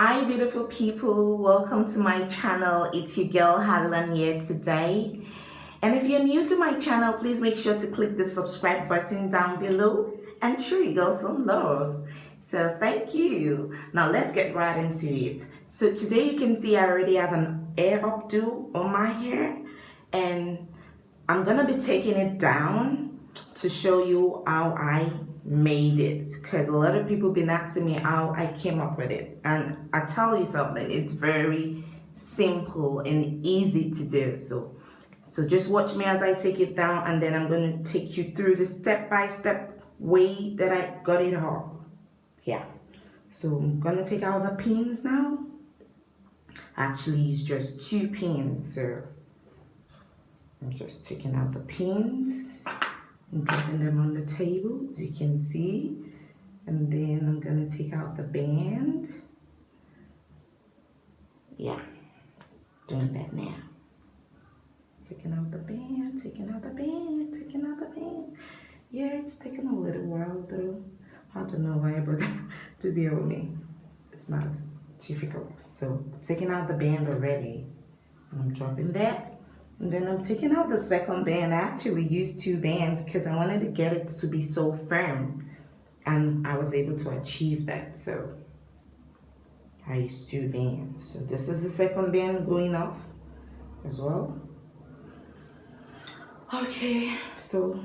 Hi beautiful people, welcome to my channel. It's your girl Adlan here today. And if you're new to my channel, please make sure to click the subscribe button down below and show your girl some love. So thank you. Now let's get right into it. So today you can see I already have an hair updo on my hair, and I'm gonna be taking it down to show you how I made it, because a lot of people been asking me how I came up with it, and I tell you something, it's very simple and easy to do. So just watch me as I take it down, and then I'm going to take you through the step-by-step way that I got it up. Yeah, so I'm gonna take out the pins now. Actually, it's just 2 pins, so I'm just taking out the pins and dropping them on the table, as you can see. And then I'm gonna take out the band. Yeah, doing that now. Taking out the band, taking out the band, taking out the band. Yeah, it's taking a little while though. I don't know why, but to be with me, it's not as difficult. So taking out the band already. I'm dropping that. And then I'm taking out the second band. I actually used 2 bands because I wanted to get it to be so firm. And I was able to achieve that. So I used 2 bands. So this is the second band going off as well. Okay, so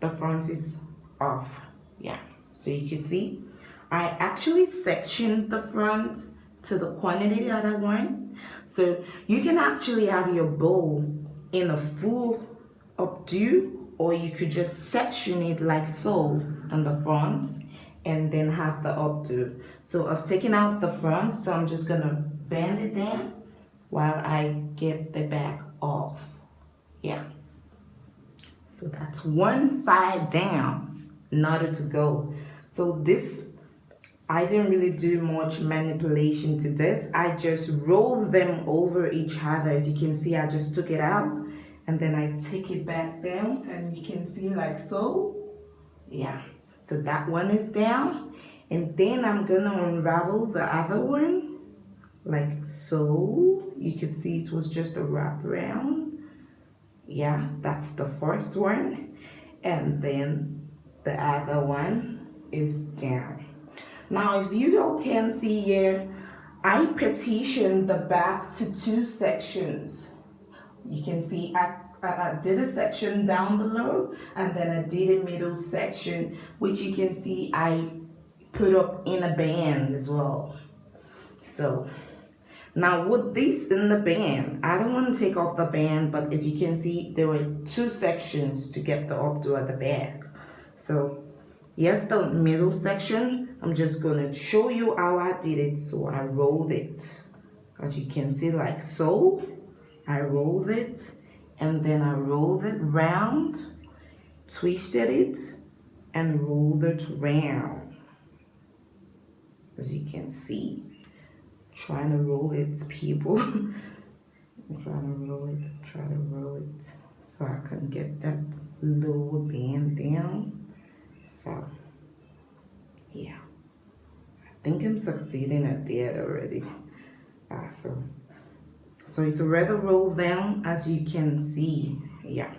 the front is off. Yeah, so you can see I actually sectioned the front to the quantity that I want. So you can actually have your bow in a full updo, or you could just section it like so on the front and then have the updo. So I've taken out the front, so I'm just gonna bend it down while I get the back off. Yeah. So that's one side down in order to go. So this, I didn't really do much manipulation to this. I just rolled them over each other. As you can see, I just took it out and then I take it back down, and you can see like so. Yeah, so that one is down, and then I'm gonna unravel the other one like so. You can see it was just a wrap around. Yeah, that's the first one, and then the other one is down. Now, if you all can see here, I partitioned the back to 2 sections. You can see I did a section down below, and then I did a middle section, which you can see I put up in a band as well. So now with this in the band, I don't want to take off the band, but as you can see, there were 2 sections to get the updo at the back. So yes, the middle section, I'm just gonna show you how I did it. So I rolled it, as you can see, like so. I rolled it, and then I rolled it round, twisted it, and rolled it round. As you can see, trying to roll it, people. I'm trying to roll it, try to roll it, so I can get that lower band down. So yeah, I think I'm succeeding at that already. Awesome. So it's already rolled down, as you can see. Yeah.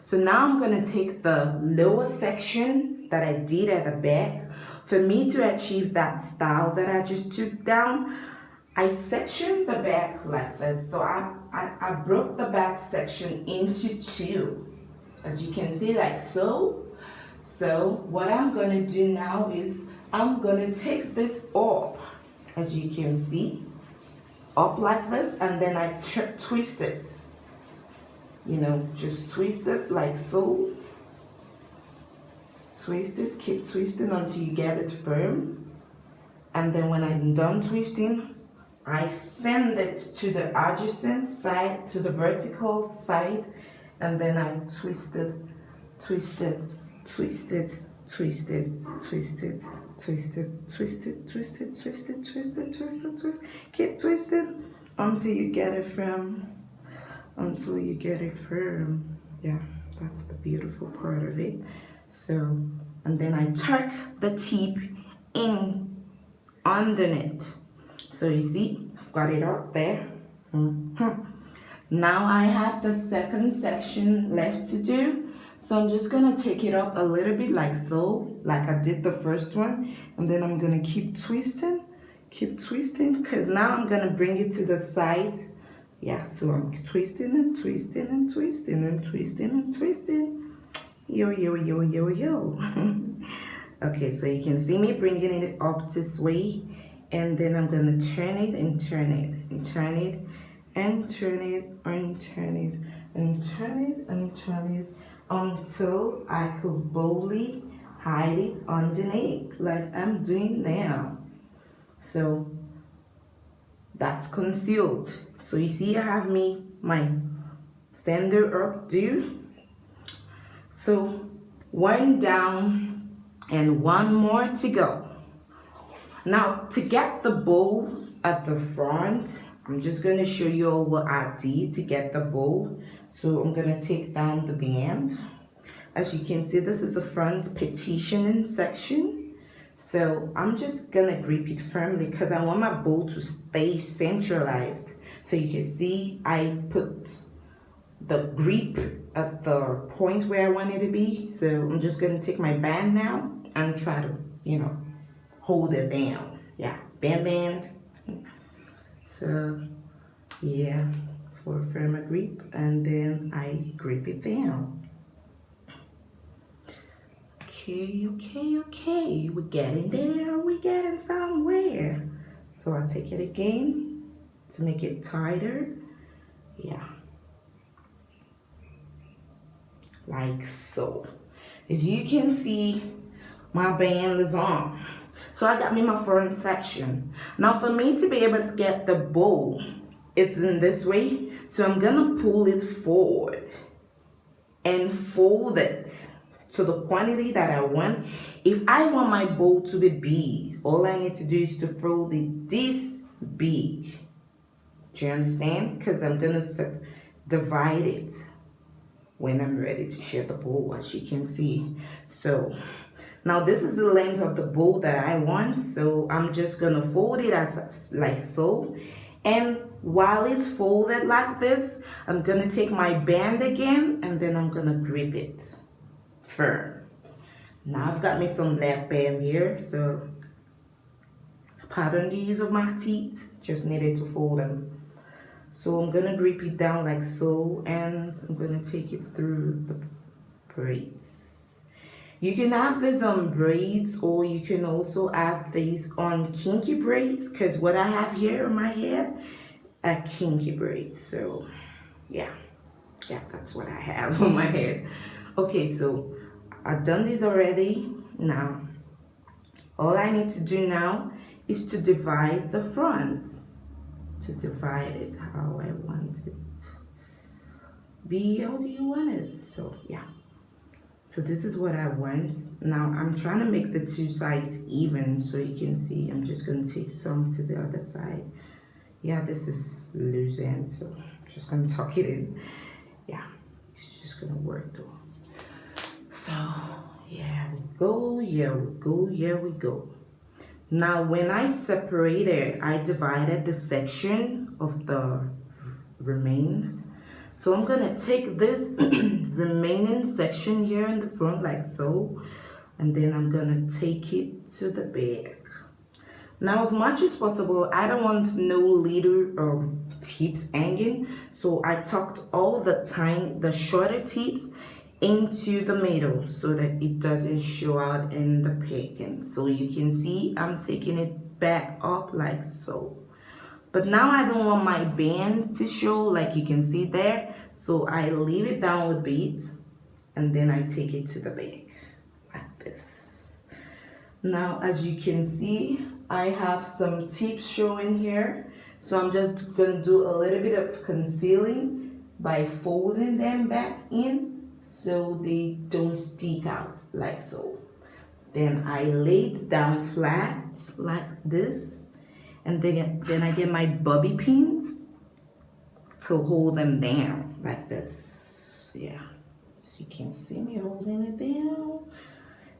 So now I'm gonna take the lower section that I did at the back. For me to achieve that style that I just took down, I sectioned the back like this. So I broke the back section into 2, as you can see, like so. So what I'm gonna do now is I'm gonna take this up, as you can see, up like this, and then I twist it. You know, just twist it like so. Twist it, keep twisting until you get it firm. And then when I'm done twisting, I send it to the adjacent side, to the vertical side, and then I twist it, twist it, twist it, twist it, twist it, twist it, twist it, twist it, twist it, twist it, twist it, twist it. Keep twisting until you get it firm. Until you get it firm. Yeah, that's the beautiful part of it. So, and then I tuck the tip in underneath. So you see, I've got it up there. Now I have the second section left to do. So I'm just gonna take it up a little bit like so, like I did the first one. And then I'm gonna keep twisting, because now I'm gonna bring it to the side. Yeah, so I'm twisting and twisting and twisting and twisting and twisting. Yo, yo, yo, yo, yo. Okay, so you can see me bringing it up this way. And then I'm gonna turn it and turn it and turn it and turn it and turn it and turn it and turn it until I could boldly hide it underneath like I'm doing now. So that's concealed. So you see I have my standard updo. So one down and one more to go. Now to get the bow at the front, I'm just going to show you all what I did to get the bow. So I'm going to take down the band. As you can see, this is the front petitioning section. So I'm just going to grip it firmly because I want my bow to stay centralized. So you can see I put the grip at the point where I want it to be. So I'm just going to take my band now and try to, hold it down. Yeah, band. So yeah, for a firmer grip, and then I grip it down. Okay, we're getting there, we're getting somewhere. So I take it again to make it tighter. Yeah, like so. As you can see, my band is on. So I got me my front section. Now for me to be able to get the bow, it's in this way. So I'm gonna pull it forward and fold it to the quantity that I want. If I want my bow to be big, all I need to do is to fold it this big. Do you understand? Because I'm gonna divide it when I'm ready to share the bow, as you can see. So now this is the length of the bow that I want, so I'm just gonna fold it as like so. And while it's folded like this, I'm gonna take my band again and then I'm gonna grip it firm. Now I've got me some black band here, so pardon the use of my teeth, just needed to fold them. So I'm gonna grip it down like so, and I'm gonna take it through the braids. You can have this on braids, or you can also have these on kinky braids, because what I have here on my head are kinky braids. So yeah, that's what I have on my head. Okay, so I've done this already. Now all I need to do now is to divide the front, to divide it how I want it be. How do you want it? So yeah, so this is what I want. Now I'm trying to make the two sides even, so you can see I'm just going to take some to the other side. Yeah, this is loose end, so I'm just going to tuck it in. Yeah, it's just going to work though. So yeah, we go, yeah, we go, yeah, we go. Now when I separated, I divided the section of the remains. So I'm gonna take this remaining section here in the front like so, and then I'm gonna take it to the back. Now as much as possible, I don't want no little tips hanging, so I tucked all the shorter tips into the middle so that it doesn't show out in the picking. So you can see I'm taking it back up like so. But now I don't want my band to show, like you can see there. So I leave it down a bit and then I take it to the back like this. Now as you can see, I have some tips showing here. So I'm just gonna do a little bit of concealing by folding them back in so they don't stick out like so. Then I lay it down flat like this. And then I get my bobby pins to hold them down like this. Yeah, so you can see me holding it down.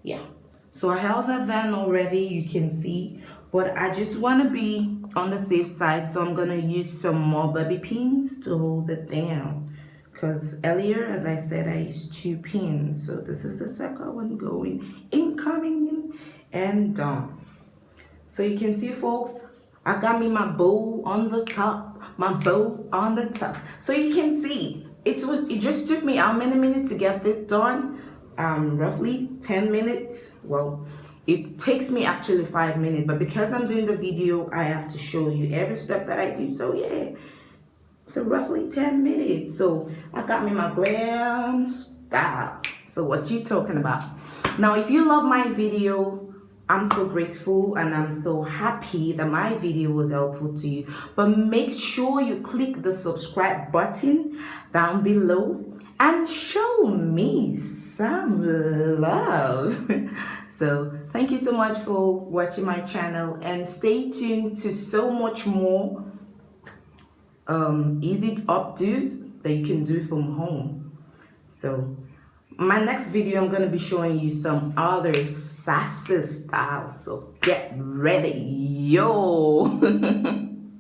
Yeah, so I held that down already. You can see but I just want to be on the safe side, so I'm going to use some more bobby pins to hold it down. Because earlier, as I said, I used 2 pins. So this is the second one going, incoming, and done. So you can see, folks, I got me my bow on the top, So you can see, it just took me how many minutes to get this done? Roughly 10 minutes. Well, it takes me actually 5 minutes, but because I'm doing the video, I have to show you every step that I do. So yeah, so roughly 10 minutes. So I got me my glam style. So what you talking about? Now, if you love my video, I'm so grateful and I'm so happy that my video was helpful to you. But make sure you click the subscribe button down below and show me some love. So thank you so much for watching my channel, and stay tuned to so much more easy updos that you can do from home. So my next video, I'm going to be showing you some other sassy styles, so get ready, yo.